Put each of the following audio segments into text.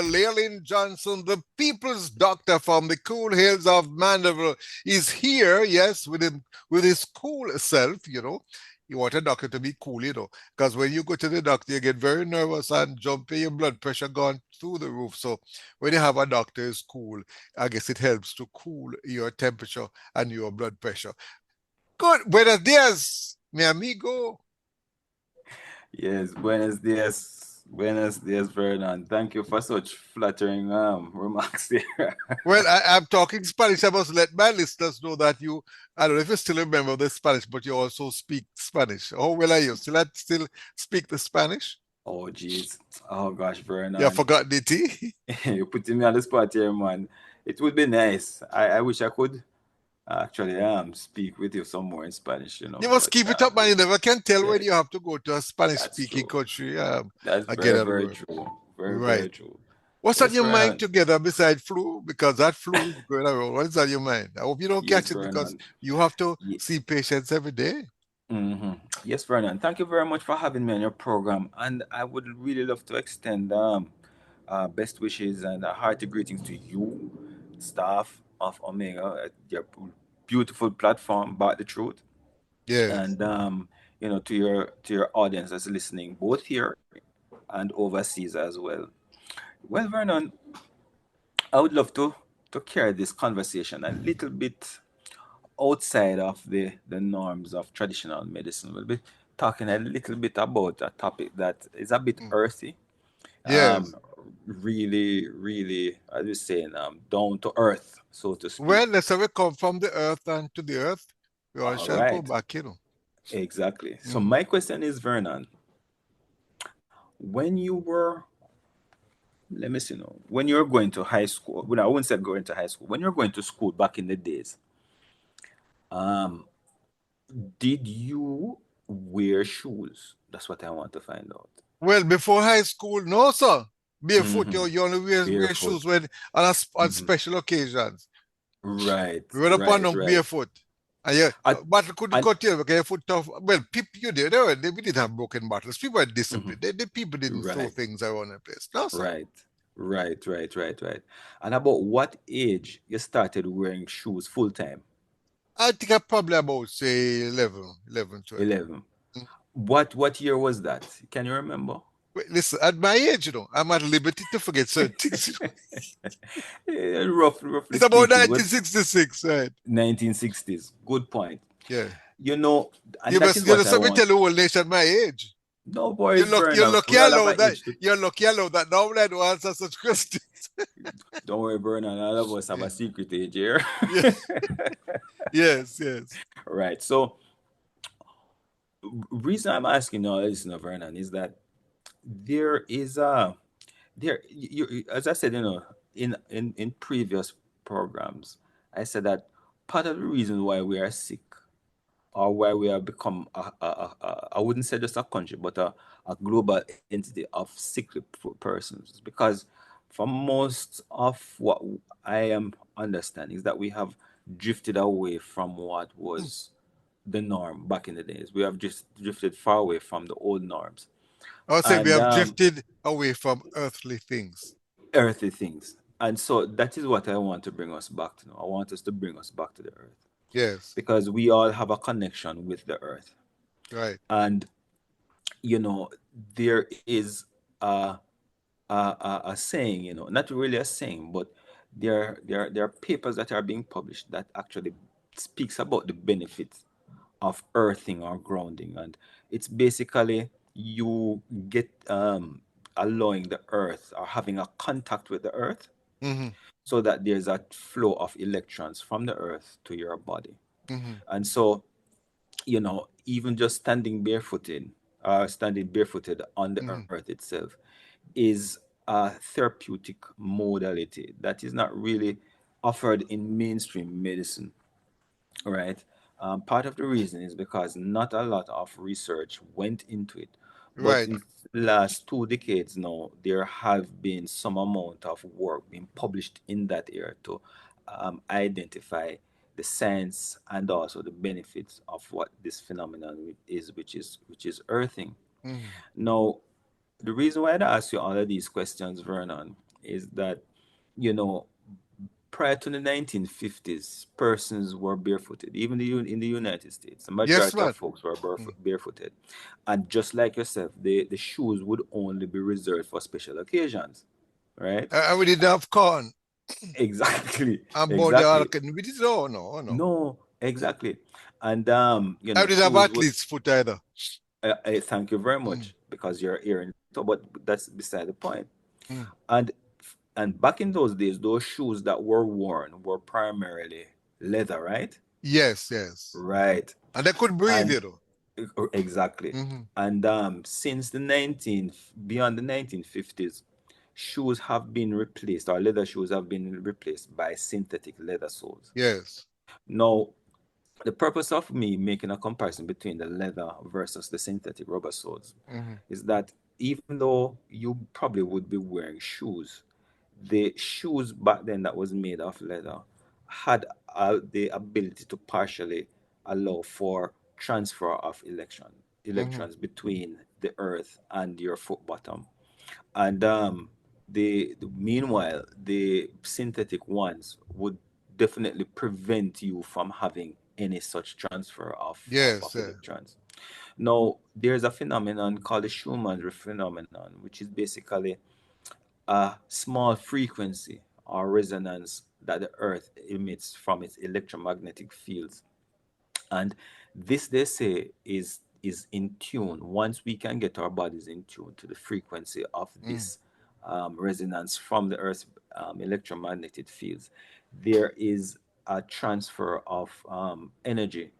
Dr. Llewellyn Johnson, the people's doctor from the cool hills of Mandeville, is here, yes, with his cool self, you know. You want a doctor to be cool, you know, because when you go to the doctor, you get very nervous and jumpy, your blood pressure gone through the roof. So when you have a doctor who's cool, I guess it helps to cool your temperature and your blood pressure. Good. Buenos dias, mi amigo. Yes, buenos dias. Buenos dias, Vernon. Thank you for such flattering remarks there. Well, I'm talking Spanish. I must let my listeners know that I don't know if you still remember the Spanish, but you also speak Spanish. How well are you? Still speak the Spanish? Oh, jeez. Oh, gosh, You Vernon. forgot the T? You're putting me on the spot here, man. It would be nice. I wish I could actually speak with you some more in Spanish, You must but keep it up, man. You never can tell yeah, when you have to go to a that's Spanish-speaking true. country. That's Again, very, at very work. true. Very, Right. very true. What's on Yes, your mind Vernon. together besides flu? Because that flu is going around. What is on your mind? I hope you don't Yes, catch it because Vernon. you have to Ye- see patients every day. Yes, Vernon. Thank you very much for having me on your program. And I would really love to extend best wishes and hearty greetings to you, staff of Omega, at your beautiful platform, About the Truth, Yes. and to your audience that's listening, both here and overseas as well. Well, Vernon, I would love to carry this conversation a little bit outside of the norms of traditional medicine. We'll be talking a little bit about a topic that is a bit Mm. earthy, um, Yes. really, really, as you saying, down to earth, so to speak. Well, let's say we come from the earth and to the earth. We all All shall go right, back, you know. exactly. So Mhm. my question is, Vernon, when you were, let me see, no, when you were going to high school, well, I wouldn't say going to high school, when you were going to school back in the days, um, did you wear shoes? That's what I want to find out. Well, before high school, no, sir. Barefoot, Mm-hmm. you only wear Barefoot. shoes when on Mm-hmm. special occasions. Right, We went up on right, them right. barefoot. And you, I, battle couldn't and cut you because your foot tough. Well, people you did, we didn't have broken bottles. People were mhm. disciplined. The people didn't throw Right, things around the place. No, sir. right, right. And about what age you started wearing shoes full time? I think I probably about say 11, 12. 11. What year was that? Can you remember? Wait, listen, at my age, I'm at liberty to forget certain things. Roughly It's about speaking, what 1966, right? 1960s? Good point. Yeah. You know, and You that must is you what know I something want. tell the whole nation my age. No worries, You're Vernon. lucky We all have alone an that age to. you're lucky alone that normally I don't answer such questions. Don't worry, Vernon. All of us have a secret age here. Yeah. Yes, yes. Right. So reason I'm asking all this, Vernon, is that there is a as I said, in previous programs, I said that part of the reason why we are sick or why we have become I wouldn't say just a country, but a global entity of sickly persons is because for most of what I am understanding is that we have drifted away from what was the norm back in the days. We have just drifted far away from the old norms I would say we and have drifted away from earthly things. earthly things. And so that is what I want to bring us back to now. I want us to bring us back to the earth Yes, because we all have a connection with the earth. right. And, you know, there is a saying, not really a saying, but there are papers that are being published that actually speaks about the benefits of earthing or grounding. And it's basically you get allowing the earth or having a contact with the earth Hmm. so that there's a flow of electrons from the earth to your body. Hmm. And so, even just standing barefooted on the Hmm. earth itself is a therapeutic modality that is not really offered in mainstream medicine, right? Part of the reason is because not a lot of research went into it. But Right. in the last 2 decades now, there have been some amount of work being published in that area to identify the science and also the benefits of what this phenomenon is, which is earthing. Hmm. Now, the reason why I ask you all of these questions, Vernon, is that, you know, prior to the 1950s, persons were barefooted. Even in the United States, the Yes, majority of man. folks were Mm. barefooted. And just like yourself, the shoes would only be reserved for special occasions, right? And we didn't have corn. Exactly, And about the exactly. Alcan. We didn't, oh no, oh no. No, exactly. And I didn't have shoes would. athlete's foot either. Thank you very Mm. much because you're here in talk, but that's beside the point. Mm. And back in those days, those shoes that were worn were primarily leather, right? Yes, yes. Right. And they could breathe, And you know. exactly. Hmm. And since the 19 beyond the 1950s, shoes have been replaced, or leather shoes have been replaced by synthetic leather soles. Yes. Now, the purpose of me making a comparison between the leather versus the synthetic rubber soles Hmm. is that even though you probably would be wearing shoes, the shoes back then that was made of leather had the ability to partially allow for transfer of Hmm. electrons between the earth and your foot bottom. And meanwhile, the synthetic ones would definitely prevent you from having any such transfer Yes, of yeah. electrons. Now, there's a phenomenon called the Schumann phenomenon, which is basically a small frequency or resonance that the earth emits from its electromagnetic fields. And this, they say, is in tune. Once we can get our bodies in tune to the frequency of Mm. this resonance from the earth's electromagnetic fields, there is a transfer of energy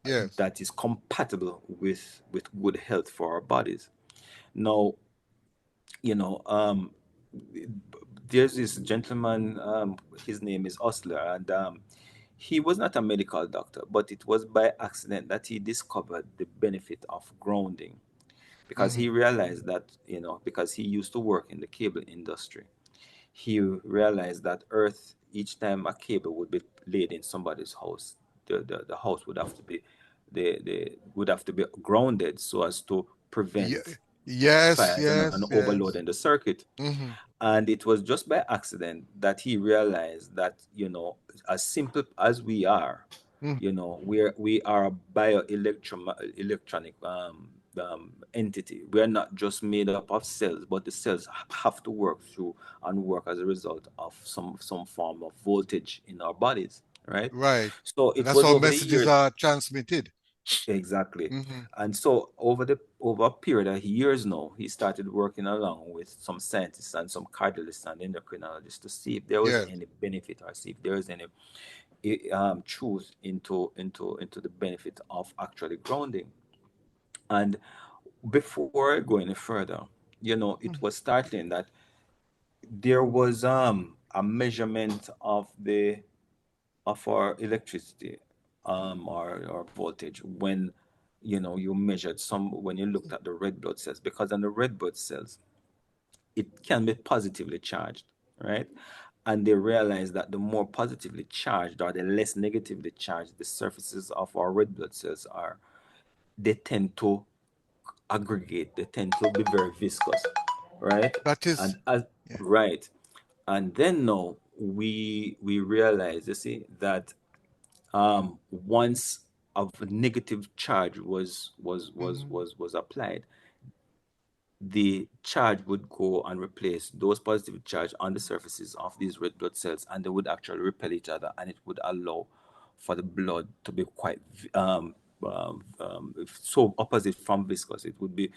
Yes. that is compatible with good health for our bodies. Now, you know, there's this gentleman, his name is Osler, and he was not a medical doctor, but it was by accident that he discovered the benefit of grounding, because Hmm. he realized that, because he used to work in the cable industry, he realized that earth, each time a cable would be laid in somebody's house, the house would have to be, the would have to be grounded so as to Ye- prevent yes, fires and yes, overload yes. in the circuit. Hmm. And it was just by accident that he realized that, as simple as we are, Hmm. we are a electronic entity. We are not just made up of cells, but the cells have to work through and work as a result of some form of voltage in our bodies, right? Right. So And it that's was how over the messages years. are transmitted. Exactly. Hmm. And so over a period of years now, he started working along with some scientists and some cardiologists and endocrinologists to see if there was Yes. any benefit, or see if there was any truth into the benefit of actually grounding. And before I go any further, it was startling that there was a measurement of our electricity, or voltage, when you measured some when you looked at the red blood cells, because on the red blood cells it can be positively charged, right? And they realized that the more positively charged or the less negatively charged the surfaces of our red blood cells are, they tend to aggregate, they tend to be very viscous, right? That is, And as yeah. right, and then now we realize, you see, that once a negative charge Hmm. was applied, the charge would go and replace those positive charge on the surfaces of these red blood cells, and they would actually repel each other, and it would allow for the blood to be quite so opposite from viscous. It would be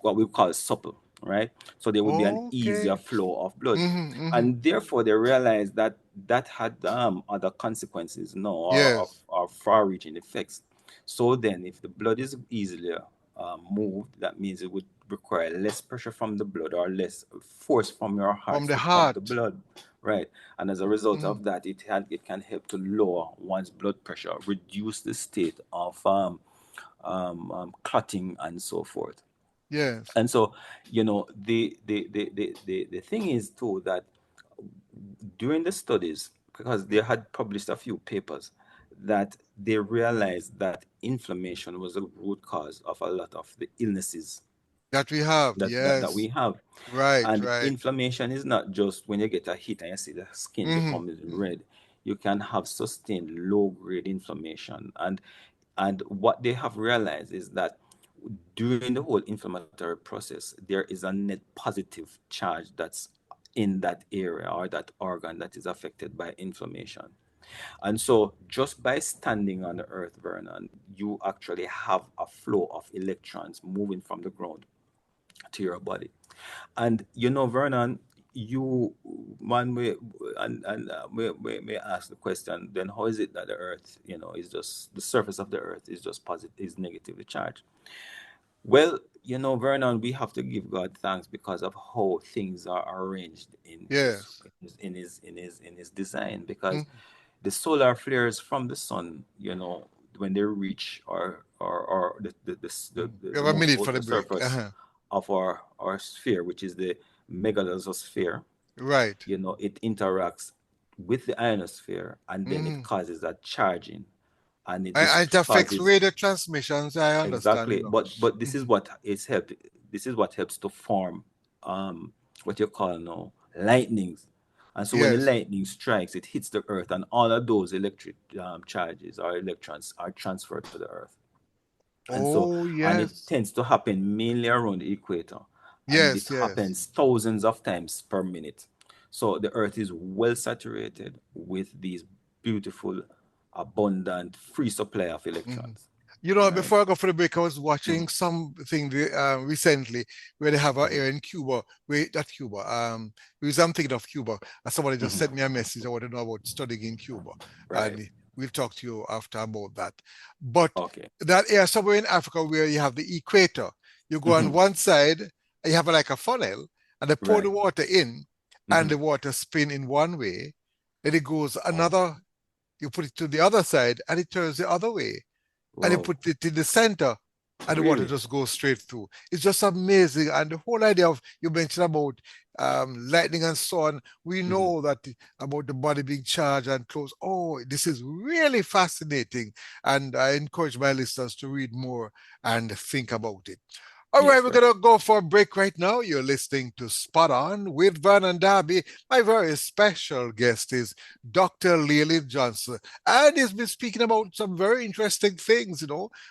what we call supple, right? So there would be an easier Okay. flow of blood, Hmm. Hmm. and therefore they realized that that had other consequences, no, Yes. or far-reaching effects. So then, if the blood is easily moved, that means it would require less pressure from the blood, or less force from your From heart the to pump the heart. blood, right? And as a result Hmm. of that, it can help to lower one's blood pressure, reduce the state of clotting, and so forth. Yes. And so, the thing is too that during the studies, because they had published a few papers, that they realized that inflammation was a root cause of a lot of the illnesses, That we have. that we Yes. have. Right, And right. inflammation is not just when you get a hit and you see the skin Hmm. becomes red. You can have sustained low grade inflammation. And what they have realized is that during the whole inflammatory process, there is a net positive charge that's in that area or that organ that is affected by inflammation. And so, just by standing on the earth, Vernon, you actually have a flow of electrons moving from the ground to your body. And Vernon, you man may ask the question, then how is it that the earth, is just the surface of the earth is just positive, is negatively charged? Well, Vernon, we have to give God thanks because of how things are arranged Yes. in his design. Because Mhm. the solar flares from the sun, when they reach or We have the a most minute for the outer break. surface Uh-huh. of our sphere, which is the megalosphere, Right. it interacts with the ionosphere, and then it Hmm. causes that charging, and And this it affects causes. radio transmissions, I understand, Exactly, but this is Mhm. what is help. This is what helps to form what you call now lightnings. And so when the Yes. lightning strikes, it hits the earth, and all of those electric charges or electrons are transferred to the earth. And so, Oh, and it yes. tends to happen mainly around the equator, and it Yes, yes. happens thousands of times per minute. So the earth is well saturated with these beautiful, abundant, free supply of Mhm. electrons. Right. Before I go for the break, I was Mhm, watching something recently where they have a mhm, area in Cuba. Wait, not Cuba. Because I'm thinking of Cuba, and somebody just mhm. sent me a message. I want to know about studying in Cuba, Right. and we'll talk to you after about that. But Okay. that area somewhere in Africa where you have the equator, you go on Mhm. one side, and you have like a funnel, and they pour the Right. water in, and Mhm. the water spin in one way, then it goes Oh, another. You put it to the other side, and it turns the other way and you whoa. put it in the center and the water Really? just goes straight through. It's just amazing. And the whole idea of you mentioned about lightning and so on, we Mhm. know that about the body being charged and closed. Oh, this is really fascinating. And I encourage my listeners to read more and think about it. All right, Yes, we're sir. going to go for a break right now. You're listening to Spot On with Van and Darby. My very special guest is Dr. Llewellyn Johnson. And he's been speaking about some very interesting things.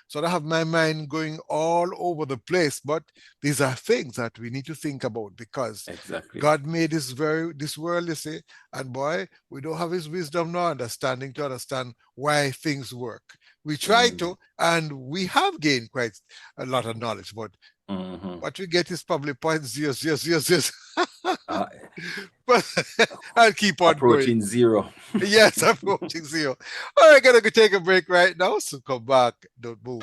So I have my mind going all over the place. But these are things that we need to think about because Exactly. God made this world, you see, and boy, we don't have his wisdom nor understanding to understand why things work. We try Mm. to, and we have gained quite a lot of knowledge, but Mhm. what we get is probably point zero zero zero zero. Uh, But I'll keep on going. Approaching zero. Yes, I'm approaching zero. All right, gonna go take a break right now. So come back. Don't move.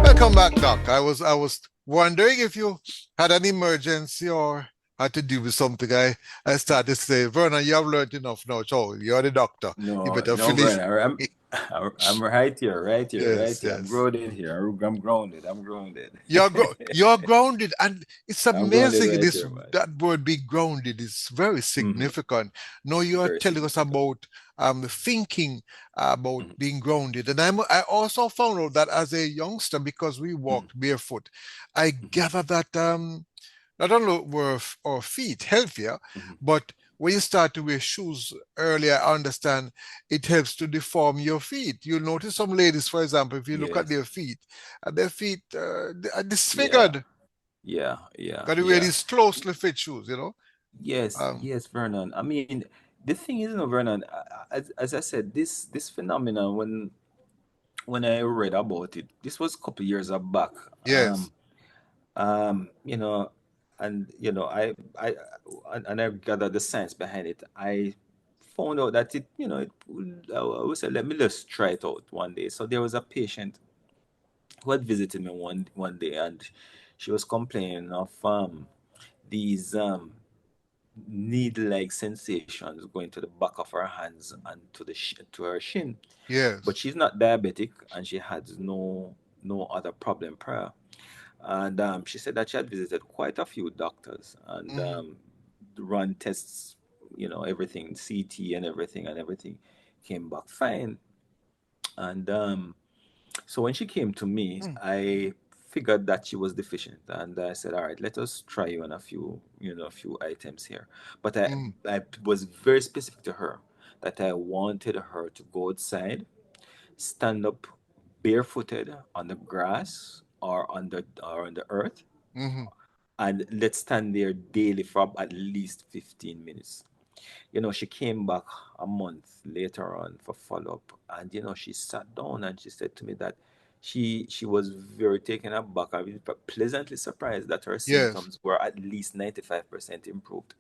Welcome back, Doc. I was wondering if you had an emergency or had to deal with something. I started to say, Vernon, you have learned enough now. So you're the doctor. You No, better no, finish. Vernon. I'm right here, right here, right Yes, here. I'm yes. grounded here. I'm grounded. I'm grounded. You're grounded, and it's I'm grounded amazing. right This here, man. that word being grounded is very Hmm. significant. Now you are Very telling us significant. about thinking about Hmm. being grounded, and I also found out that as a youngster, because we Hmm. walked barefoot, I Hmm. gather that not only were our feet healthier, Hmm. but when you start to wear shoes earlier, I understand it helps to deform your feet. You'll notice some ladies, for example, if you look at Yes. their feet are Yeah. disfigured Yeah. Yeah. because they wear Yeah. these closely fit shoes. Yes, Um, yes, Vernon. I mean, the thing is, Vernon, as I said, this phenomenon, when I read about it, this was a couple years back. yes. You know, and and I gathered the science behind it. I found out that I would say, let me just try it out one day. So there was a patient who had visited me one day, and she was complaining of these needle-like sensations going to the back of her hands and to her shin. But Yes. she's not diabetic, and she had no other problem prior. And she said that she had visited quite a few doctors and Mhm. run tests, everything, CT and everything came back fine. And So when she came to me, mm, I figured that she was deficient, and I said, "All right, let us try you on a few, a few items here." But mm, I was very specific to her that I wanted her to go outside, stand up barefooted on the grass or on the earth, mm, and let's stand there daily for at least 15 minutes. She came back a month later on for follow up, and she sat down and she said to me that she was very taken aback and pleasantly surprised that her yes. symptoms were at least 95% improved,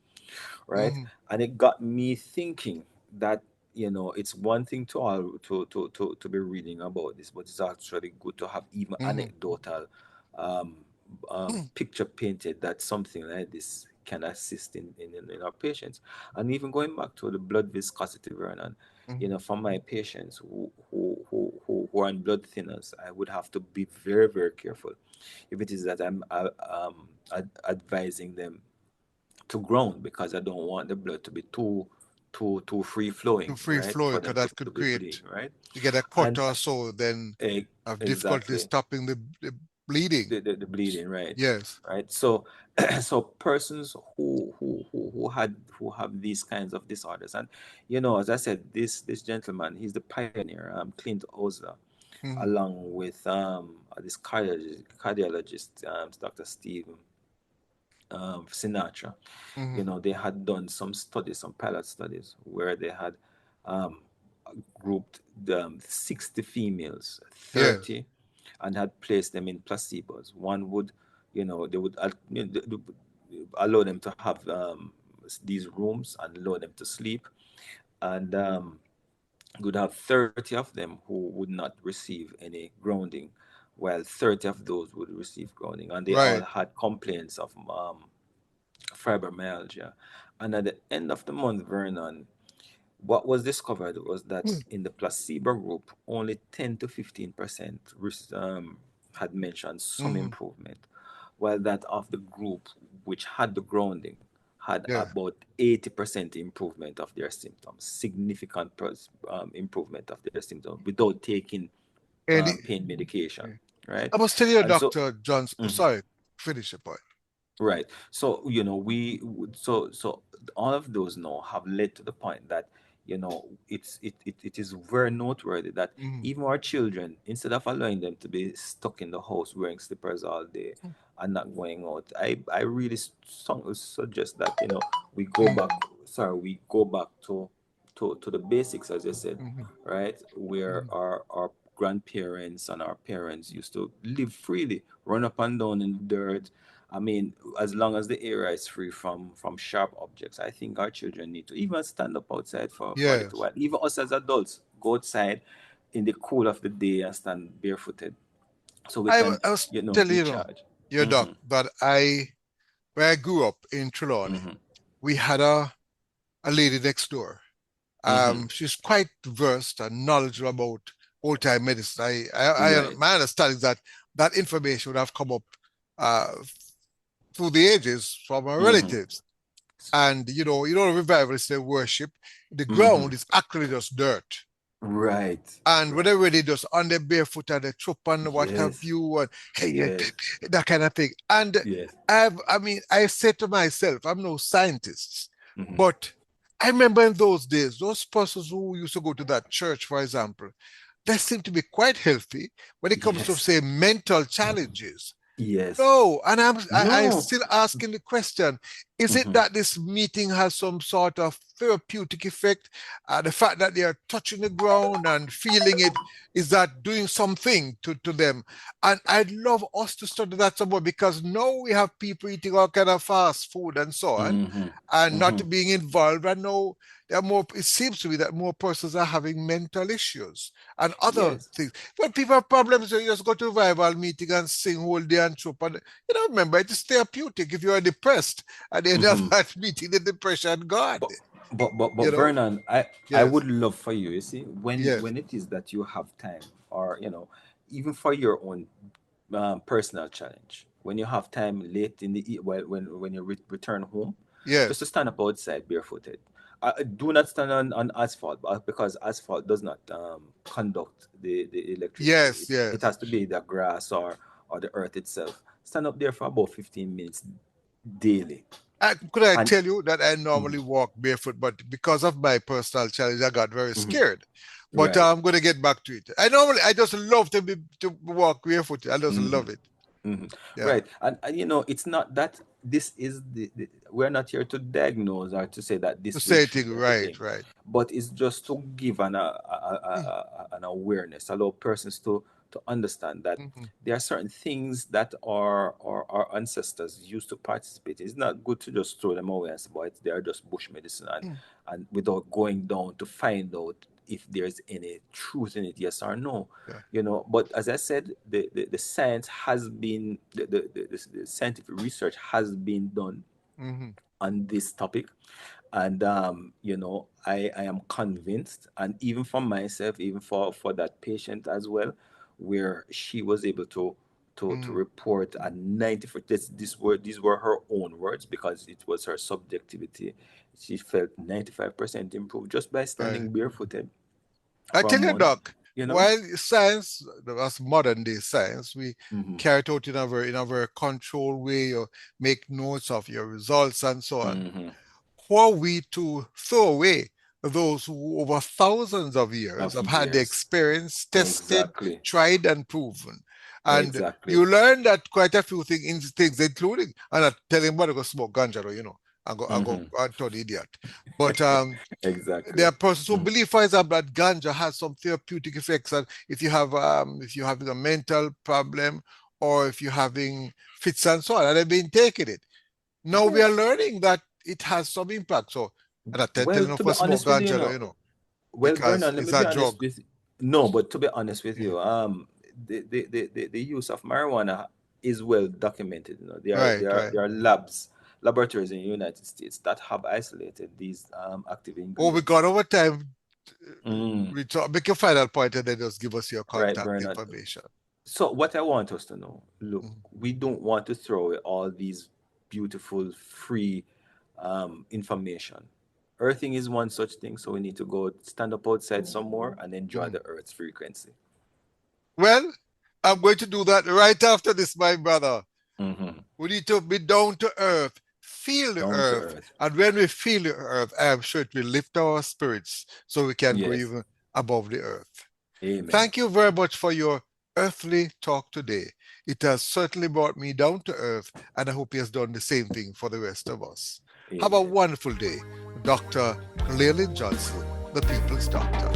right? Mm, And it got me thinking that it's one thing to all to be reading about this, but it's actually good to have even mm, anecdotal um, mm, picture painted that something like this can assist in our patients. And even going back to the blood viscosity, Vernon, mm, for my patients who are on blood thinners, I would have to be very, very careful if it is that I'm advising them to ground, because I don't want the blood to be too free to flowing, free right? flow For because them that to could be bleeding, create, right? you get a cut And or so, then have difficulty exactly stopping the bleeding. the bleeding, right? Yes. Right. So so persons who have these kinds of disorders, and as I said, this gentleman, he's the pioneer, Clint Osler, Mm, along with this cardiologist, Dr. Steve Sinatra. mm, They had done some studies, some pilot studies, where they had um, grouped 60 females, yes. 30, and had placed them in placebos. One would, they would allow them to have these rooms and allow them to sleep, and would have 30 of them who would not receive any grounding, while 30 of those would receive grounding, and they all Right. had complaints of fibromyalgia. And at the end of the month, Vernon, what was discovered was that Mm, in the placebo group, only 10 to 15% had mentioned some mm, improvement, while that of the group which had the grounding had yeah. about 80% improvement of their symptoms, significant improvement of their symptoms without taking And pain medication, right? I must tell you, And so, Dr. Johnson, mhm. sorry, finish your point. Right. So, so all of those now have led to the point that, it is very noteworthy that Mm, even our children, instead of allowing them to be stuck in the house wearing slippers all day and not going out, I really suggest that, we go mm, back, sorry, we go back to the basics, as you said, mm, right? Where mm, our grandparents and our parents used to live freely, run up and down in the dirt. I mean, as long as the area is free from sharp objects, I think our children need to even stand up outside for a little yes. while. Even us as adults, go outside in the cool of the day and stand barefooted so we can, I was telling you, know, recharge. your doc, Mm-hmm. that where I grew up in Trelawney, Mm-hmm. we had a lady next door. Mm-hmm. She's quite versed and knowledgeable about old time medicine. Right. My understanding is that that information would have come up uh, through the ages from our Mm-hmm. relatives. And revivalists, they worship. The Mm-hmm. ground is actually just dirt. Right. And Right. whatever they just on their barefoot and they trip and what have Yes. you, and hey, yeah, Yes. that kind of thing. And Yes. I said to myself, I'm no scientist, Mm-hmm. but I remember in those days, those persons who used to go to that church, for example, they seem to be quite healthy when it comes to, Yes. say, mental challenges. Yes. No, and I No. still asking the question: is it Mm-hmm. that this meeting has some sort of therapeutic effect? The fact that they are touching the ground and feeling it, is that doing something to them? And I'd love us to study that some more, because now we have people eating all kind of fast food and so on, Mm-hmm. and Mm-hmm. not being involved. And now there are more. It seems to me that more persons are having mental issues and other Yes. things. When people have problems, you just go to a revival meeting and sing whole day and troop. And remember, it is therapeutic. If you are depressed at the end of Mm-hmm. that meeting, the depression gone. But but You know? Vernon, I Yes. would love for you. You see, Yes. when it is that you have time, or even for your own personal challenge, when you have time late in the well, when you return home, just Yes. to stand up outside barefooted Do not stand on asphalt, because asphalt does not conduct the electricity. Yes, It yes. has to be the grass or the earth itself. Stand up there for about 15 minutes daily. Could I And tell you that I mhm, normally walk barefoot, but because of my personal challenge, I got very mhm, scared. But right. I'm going to get back to it. I just love to walk barefoot. I just hmm love it. hmm Yeah. Right. And it's not that this is we're not here to diagnose or to say that To this will say treat things right, everything, right. but it's just to give Mm, an awareness, allow persons to understand that mhm, there are certain things that our ancestors used to participate in. It's not good to just throw them away and say, boy, they are just bush medicine, mm. and without going down to find out if there's any truth in it, yes or no. Yeah. But as I said, the science has been the scientific research has been done Hmm. on this topic. And I am convinced, and even for myself, even for that patient as well, where she was able to Hmm. report a 90 for these were her own words, because it was her subjectivity. She felt 95% improved just by Right. standing barefooted I for a tell you, month Doc, you know while science, that's modern day science, we hmm carry it out in a very controlled way, or make notes of your results and so on. hmm Who are we to throw away those who over thousands of years of have had the years. experience tested, Exactly. tried, and proven? And Exactly. you learn that quite a few things including, I'm not telling anybody to go smoke ganja, and go hmm and turn idiot. But there Exactly. are persons who Mhm. believe, for example, that ganja has some therapeutic effects, and if you're having a mental problem, or if you're having fits and so on, and they've been taking it. Now we are Yes. learning that it has some impact. So, and I tell Well, you to for be smoke honest with you, ganja, well, because Vernon, let it's me a be honest drug. with no, but to be honest with Yeah. you, the use of marijuana is well documented. Right, right. There are laboratories in the United States that have isolated these active Oh, we ingredients. got over time. Mm, We talk, make a final point and then just give us your right, contact Vernon. information. So what I want us to know, look, Mhm. we don't want to throw away all these beautiful free information. Earthing is one such thing, so we need to go stand up outside some more and enjoy Mhm. the earth's frequency. Well, I'm going to do that right after this, my brother. hmm We need to be down to earth, feel the Down to earth. earth. And when we feel the earth, I am sure it will lift our spirits so we can go Yes. even above the earth. Amen. Thank you very much for your earthly talk today. It has certainly brought me down to earth, and I hope he has done the same thing for the rest of us. Have a Amen. wonderful day. Dr. Llewellyn Johnson, the People's Doctor.